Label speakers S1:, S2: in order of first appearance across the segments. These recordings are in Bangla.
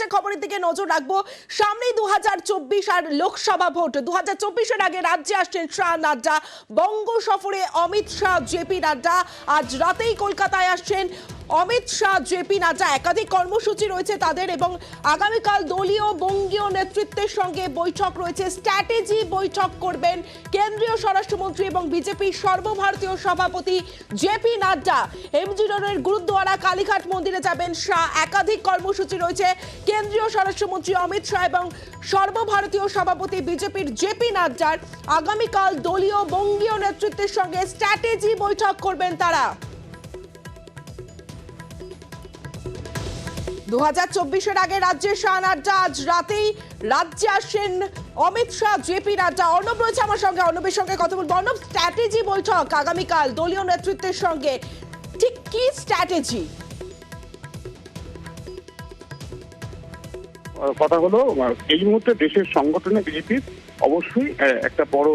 S1: রয়েছে খবরের দিকে নজর রাখবো। সামনেই 2024 আর লোকসভা ভোট। 2024-এর আগে রাজ্যে আসছেন শাহ নাড্ডা। বঙ্গ সফরে অমিত শাহ, জেপি নাড্ডা। আজ রাতেই কলকাতায় আসছেন অমিত শাহ, জেপি নাড্ডা। একাধিক কর্মসূচি রয়েছে তাদের এবং আগামীকাল দলীয় বঙ্গীয় নেতৃত্বের সঙ্গে বৈঠক রয়েছে। স্ট্র্যাটেজি বৈঠক করবেন কেন্দ্রীয় স্বরাষ্ট্রমন্ত্রী এবং বিজেপির সর্বভারতীয় সভাপতি জেপি নাড্ডা। এমজি রোডের গুরুদ্বারা কালীঘাট মন্দিরে যাবেন শাহ। একাধিক কর্মসূচি রয়েছে। কেন্দ্রীয় স্বরাষ্ট্রমন্ত্রী অমিত শাহ এবং সর্বভারতীয় সভাপতি বিজেপির জেপি নাড্ডার আগামীকাল দলীয় বঙ্গীয় নেতৃত্বের সঙ্গে স্ট্র্যাটেজি বৈঠক করবেন তারা। 2024-এর আগে রাজ্যে শাহ নাড্ডা। আজ রাতেই রাজ্যে আসেন অমিত শাহ, জেপি নাড্ডা। অর্ণব রয়েছে আমার সঙ্গে, অর্ণবের সঙ্গে কথা বলবো। অর্ণব, স্ট্র্যাটেজি বৈঠক আগামীকাল দলীয় নেতৃত্বের সঙ্গে, ঠিক কি স্ট্র্যাটেজি?
S2: কথা হলো, এই মুহূর্তে দেশের সংগঠনে বিজেপির অবশ্যই একটা বড়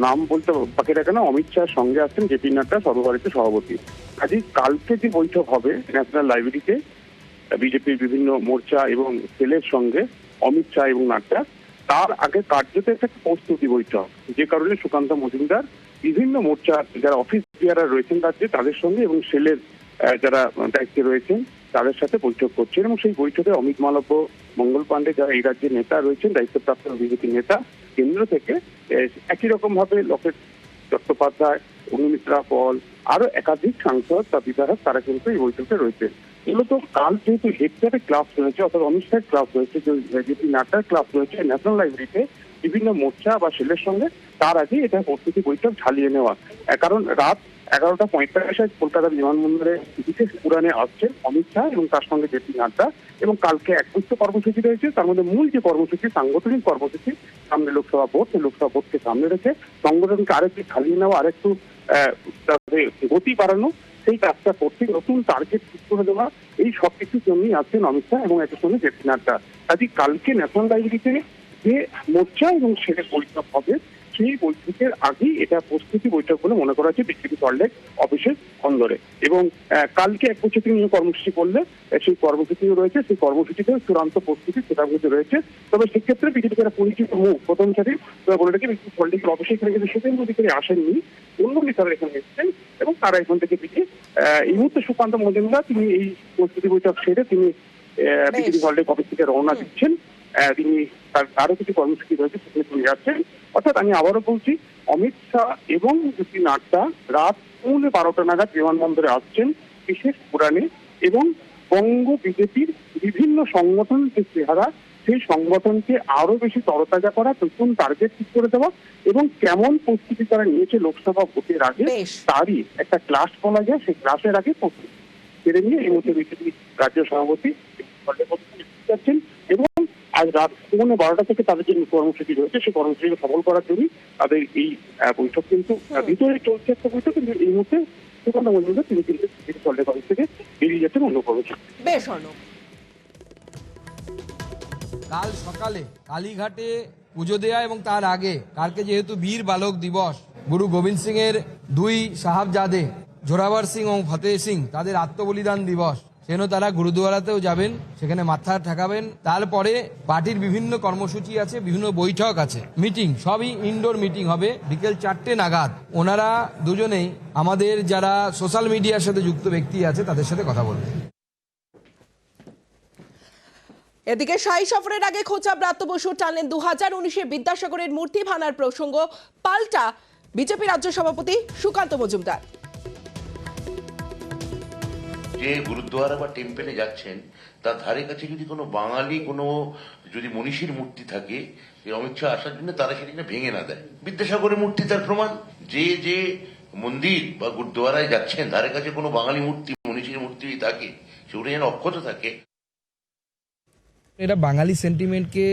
S2: নাম বলতে বাকি রাখে না, অমিত শাহ সঙ্গে আছেন জেপি নাড্ডা, সর্বভারতীয় সভাপতি। আজই কালকে যে বৈঠক হবে ন্যাশনাল লাইব্রেরিতে বিজেপির বিভিন্ন মোর্চা এবং সেলের সঙ্গে অমিত শাহ এবং নাড্ডা, তার আগে কার্যত একটা প্রস্তুতি বৈঠক, যে কারণে সুকান্ত মজুমদার বিভিন্ন মোর্চার যারা অফিস বিয়ারার রয়েছেন রাজ্যে তাদের সঙ্গে এবং সেলের যারা দায়িত্বে রয়েছেন তাদের সাথে বৈঠক করছেন। এবং সেই বৈঠকে অমিত মালব্য, মঙ্গল পাণ্ডে, যারা এই রাজ্যের নেতা রয়েছেন, দায়িত্বপ্রাপ্ত বিজেপি নেতা, কেন্দ্র থেকে একই রকম ভাবে লোকেশ চট্টোপাধ্যায়, অগ্নিমিত্রা পল, আরো একাধিক সাংসদ বা বিধায়ক তারা কিন্তু এই বৈঠকে রয়েছে। মূলত কাল যেহেতু হেডচারের ক্লাস রয়েছে, অর্থাৎ অমিত শাহের ক্লাস রয়েছে, জেপি নাড্ডার ক্লাস রয়েছে ন্যাশনাল লাইব্রেরিতে বিভিন্ন মোর্চা বা সেলের সঙ্গে, তার আগে এটা প্রস্তুতি বৈঠক ঝালিয়ে নেওয়া। কারণ রাত 11:45 কলকাতা বিমানবন্দরে বিশেষ উড়ানে আসছেন অমিত শাহ এবং তার সঙ্গে জেপি নাড্ডা। এবং কালকে একগুচ্ছ কর্মসূচি রয়েছে, তার মধ্যে মূল যে কর্মসূচি, সাংগঠনিক কর্মসূচি, সামনে লোকসভা ভোট, সেই লোকসভা ভোটকে সামনে রেখে সংগঠনকে আরেকটু ঝালিয়ে নেওয়া, আরেকটু গতি বাড়ানো, সেই কাজটা করতে নতুন টার্গেট ঠিক করে দেওয়া, এই সব কিছুর জন্যই আছেন অমিত শাহ এবং একই সঙ্গে জেপি নাড্ডা। কাজে কালকে ন্যাশনাল লাইব্রেরিতে যে মোর্চা এবং সেটা বৈঠক হবে, সেই বৈঠকের আগেই এটা প্রস্তুতি বৈঠক বলে মনে করা হচ্ছে বিজেপি সল্টলেক অফিসের অন্দরে। এবং কালকে এক বছর নিয়ে কর্মসূচি করলে সেই কর্মসূচিও রয়েছে, সেই কর্মসূচিতে চূড়ান্ত প্রস্তুতি সেটার মধ্যে রয়েছে। তবে সেক্ষেত্রে বিজেপির একটা পরিচিত মুখ প্রথম সাথে বলে রেখে বিজেপি সল্টলেকের অফিসে এখানে কিন্তু শুভেন্দু অধিকারী আসেননি, অন্য নেতারা এখানে এসেছেন এবং তারা এখান থেকে দিকে এই মুহূর্তে সুকান্ত মজুমদার তিনি এই প্রস্তুতি বৈঠক সেরে তিনি বিজেপি সল্টলেক অফিস থেকে রওনা দিচ্ছেন। তিনি আরো কিছু কর্মসূচি রয়েছে সেখানে তিনি যাচ্ছেন। অর্থাৎ আমি আবারও বলছি, অমিত শাহ এবং জেপি নাড্ডা রাত 12:30 নাগাদ বিমানবন্দরে আসছেন বিশেষ উড়ানে। এবং বঙ্গ বিজেপির বিভিন্ন সংগঠন যে চেহারা, সেই সংগঠনকে আরো বেশি তরতাজা করা, নতুন টার্গেট ঠিক করে দেওয়া এবং কেমন প্রস্তুতি তারা নিয়েছে লোকসভা ভোটের আগে, তারই একটা ক্লাস বলা যায়। সেই ক্লাসের আগে প্রস্তুতি সেরে নিয়ে এই মুহূর্তে বিজেপি রাজ্য সভাপতি যাচ্ছেন। এবং আজ রাত 12:15 থেকে তাদের যে কর্মসূচি রয়েছে সেই কর্মসূচিকে সফল করার জন্য তাদের এই বৈঠক কিন্তু ভিতরে চলছে একটা বৈঠক, কিন্তু এই মুহূর্তে সুকান্ত মজুমদার তিনি কিন্তু সল্টলেক অফিস থেকে বেরিয়ে যাচ্ছেন অন্য কর্মসূচি।
S1: বেশ অর্ণব।
S3: কাল সকালে কালীঘাটে পুজো দেয়া এবং তার আগে কালকে যেহেতু বীর বালক দিবস, গুরু গোবিন্দ সিং এর দুই সাহাবজাদে জোরাবার সিং ও ফতেহ সিং তাদের আত্মবলিদান দিবস, সেজন্য তারা গুরুদুয়ারাতেও যাবেন, সেখানে মাথা ঠেকাবেন। তারপরে পার্টির বিভিন্ন কর্মসূচি আছে, বিভিন্ন বৈঠক আছে, মিটিং, সবই ইনডোর মিটিং হবে বিকেল 4টে নাগাদ। ওনারা দুজনেই আমাদের যারা সোশ্যাল মিডিয়ার সাথে যুক্ত ব্যক্তি আছে তাদের সাথে কথা বলবেন।
S1: এদিকে শাহী সফরের আগে খোঁচা ব্রাত্য বসু টানলেন 2019-এ বিদ্যাসাগরের মূর্তি ভাঙার প্রসঙ্গ। পাল্টা বিজেপি রাজ্য সভাপতি সুকান্ত মজুমদার।
S4: যে গুরুদ্বারা বা টেম্পেলে যাচ্ছেন তার ধারে কাছে যদি কোনো বাঙালি কোনো যদি মনীষীর মূর্তি থাকে, অমিত শাহ আসার জন্য তারা সেটা ভেঙে না দেয়। বিদ্যাসাগরের মূর্তি তার প্রমাণ। যে মন্দির বা গুরুদ্বারায় যাচ্ছেন ধারে কাছে কোনো বাঙালি মূর্তি, মনীষীর মূর্তি থাকে, সেগুলো যেন অক্ষত থাকে।
S3: এরা বাঙালি সেন্টিমেন্টকে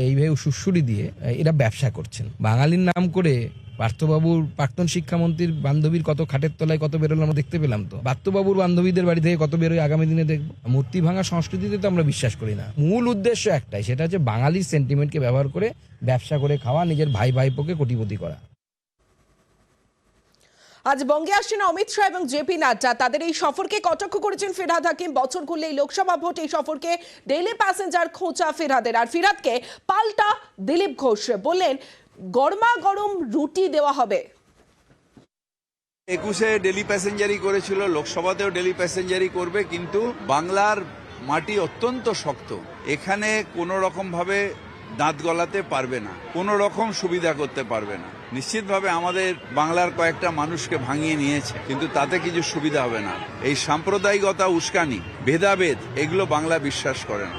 S3: এইভাবে সুশ্রুতি দিয়ে এরা ব্যবসা করছেন। বাঙালির নাম করে পার্থবাবুর প্রাক্তন শিক্ষামন্ত্রীর বান্ধবীর কত খাটের তলায় কত বেরোলো আমরা দেখতে পেলাম। তো পার্থবাবুর বান্ধবীদের বাড়ি থেকে কত বেরোয় আগামী দিনে দেখবো। মূর্তি ভাঙা সংস্কৃতিতে তো আমরা বিশ্বাস করি না। মূল উদ্দেশ্য একটাই, সেটা হচ্ছে বাঙালির সেন্টিমেন্টকে ব্যবহার করে ব্যবসা করে খাওয়া, নিজের ভাই ভাইপোকে কোটিপতি করা।
S1: আজ বঙ্গে আসছেন অমিত শাহ এবং জেপি নাড্ডা। তাদের এই সফরকে কটাক্ষ করেছেন ফিরহাদ হাকিম। বছর ঘুরলেই লোকসভা ভোট, এই সফরকে ডেইলি প্যাসেঞ্জার খোঁচা ফিরহাদের। আর ফিরহাদকে পাল্টা দিলীপ ঘোষ বললেন গরমা গরম রুটি দেওয়া হবে।
S5: 21-এ ডেলি প্যাসেঞ্জারি করেছিল, লোকসভাতেও ডেলি প্যাসেঞ্জারি করবে, কিন্তু বাংলার মাটি অত্যন্ত শক্ত, এখানে কোনো রকম ভাবে দাঁত গলাতে পারবে না, কোনো রকম সুবিধা করতে পারবে না। নিশ্চিতভাবে আমাদের বাংলার কয়েকটা মানুষকে ভাঙিয়ে নিয়েছে, কিন্তু তাতে কিছু সুবিধা হবে না। এই সাম্প্রদায়িকতা, উস্কানি, ভেদাভেদ, এগুলো বাংলা বিশ্বাস করে না।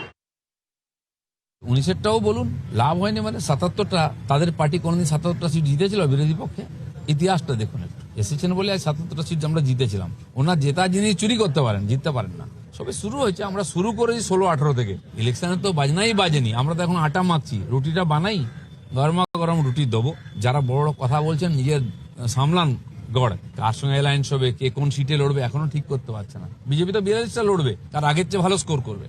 S6: 19-টাও বলুন, লাভ হয়নি মানে 77টা, তাদের পার্টি কোনদিন 77টা সিট জিতেছিল বিরোধী পক্ষে? ইতিহাসটা দেখুন একটু। এসেছেন বলে আজ 77টা সিট আমরা জিতেছিলাম। ওনার জেতা জিনিস চুরি করতে পারেন, জিততে পারেন না। সবে শুরু হয়েছে, আমরা শুরু করেছি 16-18 থেকে। ইলেকশনে তো বাজনাই বাজেনি, আমরা তো এখন আটা মাখছি, রুটিটা বানাই, গরমা গরম রুটি দেবো। যারা বড় বড় কথা বলছেন নিজের সামলান গড়, কার সঙ্গে অ্যালায়েন্স হবে, কে কোন সিটে লড়বে এখনো ঠিক করতে পারছে না। বিজেপি তো 42টা লড়বে, তার আগের চেয়ে ভালো স্কোর করবে।